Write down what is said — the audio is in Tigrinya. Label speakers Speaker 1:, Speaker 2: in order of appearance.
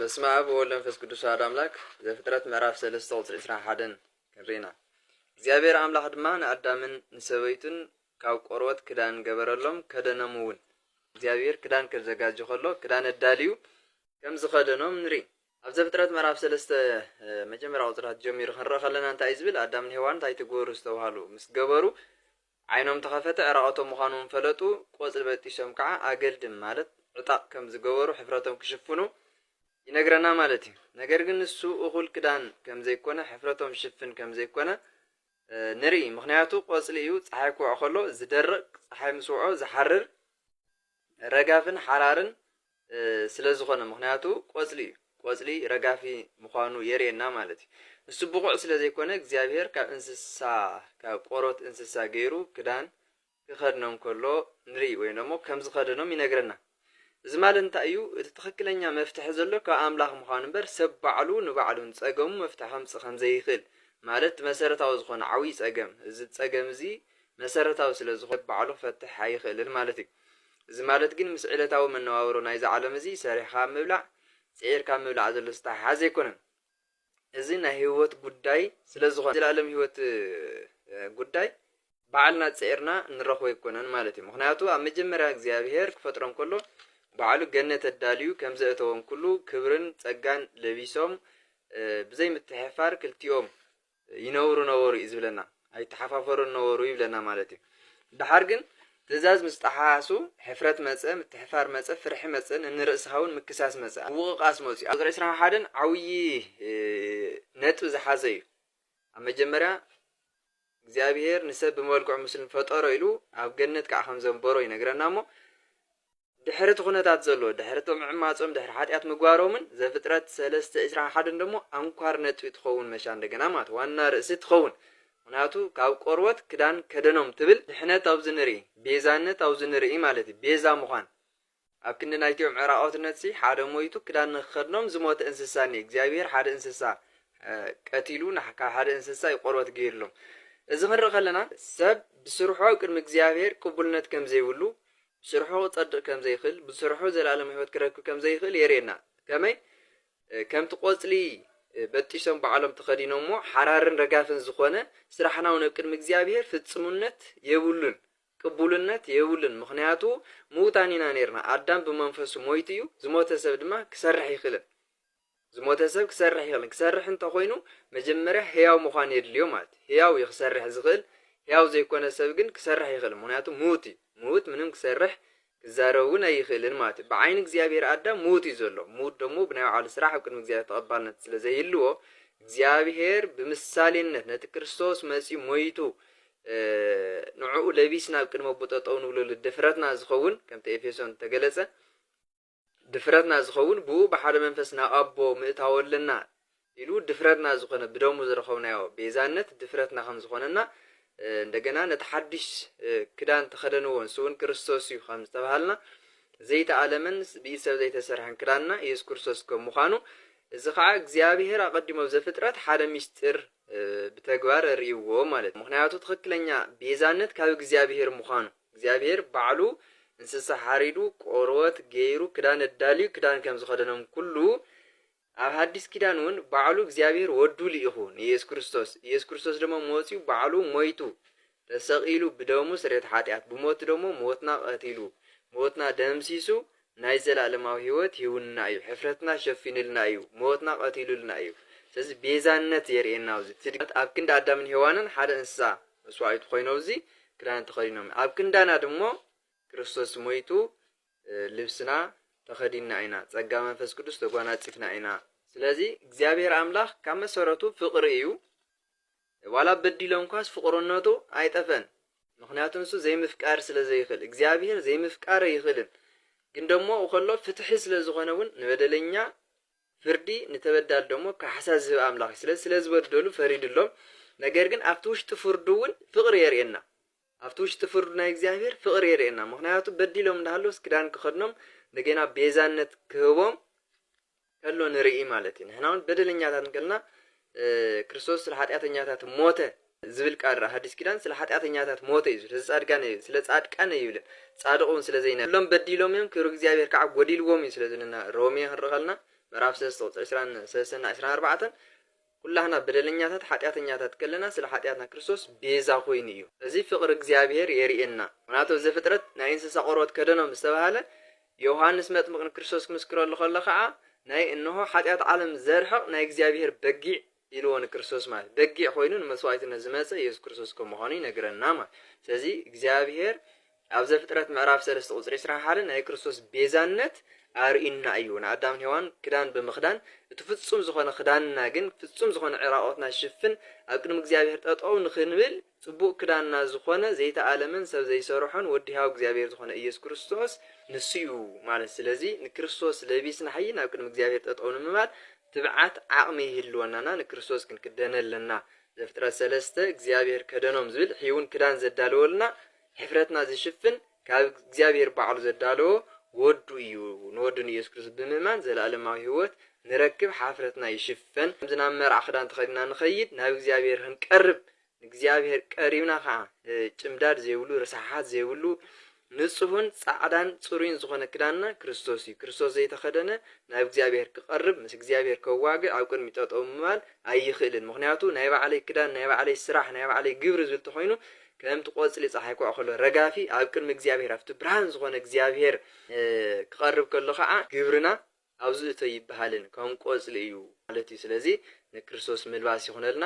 Speaker 1: በስመ አብ ወወልድ ወመንፈስ ቅዱስ አሐዱ አምላክ ዘፍጥረት ምዕራፍ 3 ቁጥር 21 ክንሪና እግዚአብሔር አምላክ ድማ ንአዳምን ንሰበይቱን ካብ ቆርበት ክዳን ገበረሎም ከደነሙውን እግዚአብሔር ክዳን ከዘጋጀ ከሎ ክዳን እዳልዩ ከም ዝኸደኖም ንሪ ኣብ ዘፍጥረት ምዕራፍ 3 መጀመሪያ ቁጥራት ጀሚሩ ክንረአ ከለና እንታይ ዝብል አዳምን ሔዋን እንታይ ትገብሩ ዝተባሃሉ ምስ ገበሩ ዓይኖም ተኸፈተ ዕራቆቶም ምዃኖም ፈለጡ ቆጽል በጢሶም ከዓ አገልድም ማለት ዕጣቅ ከም ዝገበሩ ሕፍረቶም ክሽፍኑ ይነግረና ማለት እዩ። ነገር ግን እሱ እኹል ክዳን ከም ዘይኮነ ሕፍረቶም ሽፍን ከም ዘይኮነ ንርኢ። ምክንያቱ ቆጽሊ እዩ ፀሓይ ክውዖ ከሎ ዝደርቅ ፀሓይ ምስ ውዖ ዝሓርር ረጋፍን ሓራርን ስለ ዝኾነ ምክንያቱ ቆጽሊ ረጋፊ ምዃኑ የርእየና ማለት እዩ። እሱ ብቑዕ ስለ ዘይኮነ እግዚአብሔር ካብ እንስሳ ካብ ቆርበት እንስሳ ገይሩ ክዳን ክኸድኖም ከሎ ንርኢ ወይ ደሞ ከም ዝኸደኖም ይነግረና። እዚ ማለት እንታይ እዩ? እቲ ትክክለኛ መፍትሒ ዘሎ ካብ ኣምላኽ ምዃኑ እምበር ሰብ ባዕሉ ንባዕሉን ፀገሙ መፍትሒ ከምፅእ ከም ዘይኽእል ማለት መሰረታዊ ዝኾነ ዓብይ ፀገም እዚ ፀገም እዚ መሰረታዊ ስለ ዝኾነ ባዕሉ ክፈትሕ ኣይኽእልን ማለት እዩ። እዚ ማለት ግን ምስ ዕለታዊ መነባብሮ ናይዚ ዓለም እዚ ሰሪሕካ ምብላዕ ፅዒርካ ምብላዕ ዘሎ ዝተሓሓዘ ኣይኮነን። እዚ ናይ ህይወት ጉዳይ ስለ ዝኾነ ዘለኣለም ህይወት ጉዳይ ባዕልና ፅዒርና እንረኽቦ ኣይኮነን ማለት እዩ። ምክንያቱ ኣብ መጀመርያ እግዚአብሔር ክፈጥሮም ከሎ ባዕሉ ገነት ኣዳልዩ ከም ዘእተዎም ኩሉ ክብርን ፀጋን ለቢሶም ብዘይ ምትሕፋር ክልቲኦም ይነብሩ ነበሩ እዩ ዝብለና። ኣይተሓፋፈሩን ነበሩ ይብለና ማለት እዩ። ድሓር ግን ትእዛዝ ምስ ጠሓሱ ሕፍረት መፀ ምትሕፋር መፀ ፍርሒ መፀን እንርእስኻውን ምክሳስ መፀ ውቕቓስ መፅኡ ኣብ 21 ዓብይ ነጥቢ ዝሓዘ እዩ። ኣብ መጀመርያ እግዚአብሔር ንሰብ ብመልክዑ ምስሊ ፈጠሮ ኢሉ ኣብ ገነት ከዓ ከም ዘንበሮ ይነግረና እሞ ድሕሪ ኩነታት ዘሎ ድሕሪ ምዕማፆም ድሕሪ ሓጢኣት ምግባሮምን ዘፍጥረት 3:21 ደሞ አንኳር ነጥቢ ትኸውን መሻ እንደገና ማለት ዋና ርእሲ ትኸውን። ምክንያቱ ካብ ቆርበት ክዳን ከደኖም ትብል ድሕነት ኣብዚ ንርኢ ቤዛነት ኣብዚ ንርኢ ማለት እዩ። ቤዛ ምዃን ኣብ ክንዲ ናይቶም ዕራቆትነት ሓደ ሞይቱ ክዳን ንክኸድኖም ዝሞተ እንስሳ ኒ እግዚአብሔር ሓደ እንስሳ ቀቲሉ ካብ ሓደ እንስሳ ቆርበት ገይርሎም። እዚ ክንርኢ ከለና ሰብ ብስርሑ ቅድሚ እግዚአብሔር ቅቡልነት ከም ዘይብሉ ብስርሑ ክፀድቕ ከም ዘይኽእል ብስርሑ ዘለኣለም ህይወት ክረክብ ከም ዘይኽእል የርእየና። ከመይ ከምቲ ቆጽሊ በጢሶም ባዕሎም ተኸዲኖም ሞ ሓራርን ረጋፍን ዝኾነ ስራሕና እውን ኣብ ቅድሚ እግዚአብሔር ፍጽሙነት የብሉን ቅቡልነት የብሉን። ምክንያቱ ምውታን ኢና ነርና። ኣዳም ብመንፈሱ ሞይቱ እዩ። ዝሞተ ሰብ ድማ ክሰርሕ ይኽእልን ዝሞተ ሰብ ክሰርሕ ይኽእልን ክሰርሕ እንተኮይኑ መጀመርያ ህያው ምዃን የድልዮ ማለት ህያው እዩ ክሰርሕ ዝኽእል ህያው ዘይኮነ ሰብ ግን ክሰርሕ ይኽእል ምክንያቱ ሙት እዩ። ሙት ምንም ክሰርሕ ክዛረቡን ኣይኽእልን ማለት እዩ። ብዓይኒ እግዚአብሔር ኣዳም ሙት እዩ ዘሎ። ሙት ደሞ ብናይ ባዕሉ ስራሕ ኣብ ቅድሚ እግዚአብሔር ተቐባልነት ስለ ዘይህልዎ እግዚአብሔር ብምሳሌነት ነቲ ክርስቶስ መፂኡ ሞይቱ ንዕኡ ለቢስና ኣብ ቅድሚ ኣቦ ጠጠው ንብለሉ ድፍረትና ዝኸውን ከምቲ ኤፌሶን ተገለጸ ድፍረትና ዝኸውን ብኡ ብሓደ መንፈስ ናብ ኣቦ ምእታው ኣለና ኢሉ ድፍረትና ዝኾነ ብደሙ ዝረኸብናዮ ቤዛነት ድፍረትና ከም ዝኾነና እንደገና ነቲ ሓድሽ ክዳን ተኸደንዎን ስውን ክርስቶስ እዩ ከም ዝተባሃልና ዘይተኣለመን ብኢድ ሰብ ዘይተሰርሐን ክዳንና ኢየሱስ ክርስቶስ ከም ምዃኑ እዚ ከዓ እግዚአብሔር ኣቐዲሞ ዘፍጥረት ሓደ ሚስጥር ብተግባር ርእይዎ ማለት ምክንያቱ ትክክለኛ ቤዛነት ካብ እግዚአብሔር ምዃኑ እግዚአብሔር ባዕሉ እንስሳ ሓሪዱ ቆርበት ገይሩ ክዳን እዳልዩ ክዳን ከም ዝኸደኖም ኩሉ ኣብ ሓድሽ ኪዳን እውን ባዕሉ እግዚአብሔር ወዱ ልኢኹ ኢየሱስ ክርስቶስ ደሞ መፂኡ ባዕሉ ሞይቱ ተሰቂሉ ብደሙ ስርየት ሓጢኣት ብሞት ደሞ ሞትና ቀቲሉ ሞትና ደምሲሱ ናይ ዘለኣለማዊ ህይወት ይውና እዩ። ሕፍረትና ሸፊንልና እዩ። ሞትና ቀቲሉልና እዩ። ስለዚ ቤዛነት የርእየና ኣብዚ ኣብ ክንዲ ኣዳምን ሔዋንን ሓደ እንስሳ መስዋዕቱ ኮይኖም እዚ ክዳን ተኸዲኖም ኣብ ክንዳና ደሞ ክርስቶስ ሞይቱ ልብስና ተኸዲና ኢና ጸጋ መንፈስ ቅዱስ ተጓናጽፍና ኢና። ስለዚ እግዚአብሔር አምላኽ ካብ መሰረቱ ፍቅሪ እዩ። ዋላ በዲሎም ኳስ ፍቅርነቱ ኣይጠፈን። ምክንያቱም እሱ ዘይምፍቃር ስለ ዘይኽእል እግዚአብሔር ዘይምፍቃር ይኽእልን ግን ደሞ ከሎ ፍትሒ ስለ ዝኾነ እውን ንበደለኛ ፍርዲ ንተበዳል ደሞ ካሕሳስ ዝህብ አምላኽ ስለ ዝበደሉ ፈሪድሎም። ነገር ግን ኣብቲ ውሽጢ ፍርዱ እውን ፍቅሪ የርእየና። ኣብቲ ውሽጢ ፍርዱ ናይ እግዚአብሔር ፍቅሪ የርእየና። ምክንያቱ በዲሎም እንዳሃለውስ ክዳን ክኸድኖም እንደገና ቤዛነት ክህቦም ከሎ ንርኢ ማለት እዩ። ንሕና እውን በደለኛታት እንከልና ክርስቶስ ስለ ኃጢአተኛታት ሞተ ዝብል ቃል ሐዲስ ኪዳን ስለ ኃጢአተኛታት ሞተ እዩ። ስለ ጻድቃን ይብልን ጻድቁን ስለ ዘይና ሎም በዲሎም እዮም ክብሪ እግዚአብሔር ከዓ ጎዲልዎም እዩ ስለዝልና ሮሜ ክንረኸልና ምዕራፍ 3 ቁጥሪ 23 24 ኩላህና በደለኛታት ኃጢአተኛታት ከለና ስለ ኃጢአትና ክርስቶስ ቤዛ ኮይኑ እዩ እዚ ፍቅር እግዚአብሔር የሪኤና ምናቶ ዘፍጥረት ናይ እንስሳ ቆርበት ከደኖም ዝተባሃለ ዮሐንስ መጥምቅ ክርስቶስ ክምስክረሉ ከለ ከዓ ናይ እንሆ ኃጢአት ዓለም ዘርሕቕ ናይ እግዚአብሔር በጊዕ ኢልዎን ክርስቶስ ማለት በጊዕ ኮይኑ ንመስዋዕትነት ዝመፀ ኢየሱስ ክርስቶስ ከምዃኑ ይነግረና ማለት ስለዚ እግዚአብሔር ኣብ ዘፍጥረት ምዕራፍ 3 ቁጥሪ 21 ናይ ክርስቶስ ቤዛነት አርኢና እዩ ንአዳም ሔዋን ክዳን ብምኽዳን እቲ ፍጹም ዝኾነ ክዳንና ግን ፍጹም ዝኾነ ዕራቆትና ሽፍን ኣብ ቅድሚ እግዚአብሔር ጠጠው ንኽንብል ጽቡቕ ክዳንና ዝኾነ ዘይተዓለመን ሰብ ዘይሰርሖን ወዲሃው እግዚአብሔር ዝኾነ ኢየሱስ ክርስቶስ ንስኡ ማለት ስለዚ ንክርስቶስ ለቢስና ሓይና ኣብ ቅድሚ እግዚአብሔር ጠጠው ንምባል ትብዓት ዓቕሚ ይህልወናና ንክርስቶስ ክንክደነለና ዘፍጥረት 3 እግዚአብሔር ከደኖም ዝብል ሒውን ክዳን ዘዳለወልና ሕፍረትና ዝሽፍን ካብ እግዚአብሔር ባዕሉ ዘዳለዎ ወዱ እዩ ንወዱ ኢየሱስ ክርስቶስ ብምእማን ዘለዓለማዊ ህይወት ንረክብ ሓፍረትና ይሽፈን ከምዝናብ መርዓ ክዳን ተኸዲና ንኸይድ ናብ እግዚአብሔር ክንቀርብ እግዚአብሔር ቀሪብና ከዓ ጭምዳድ ዘይብሉ ርሳሓት ዘይብሉ ንጹህን ጻዕዳን ጽሩይን ዝኾነ ክዳንና ክርስቶስ እዩ ክርስቶስ ዘይተኸደነ ናብ እግዚአብሔር ክቐርብ ምስ እግዚአብሔር ከዋግዕ ኣብ ቅድሚ ጠጠው ምባል ኣይኽእልን ምክንያቱ ናይ ባዕለይ ክዳን ናይ ባዕለይ ስራሕ ናይ ባዕለይ ግብሪ ዝብል ተኾይኑ ከም ትቆጽሊ ፀሓይ ኳ ከሎ ረጋፊ ኣብ ቅድሚ እግዚአብሔር ኣብቲ ብርሃን ዝኾነ እግዚአብሔር ክቐርብ ከሎ ከዓ ግብርና ኣብዙ እቶ ይበሃልን ከም ቆጽሊ እዩ ማለት እዩ ስለዚ ንክርስቶስ ምልባስ ይኹነልና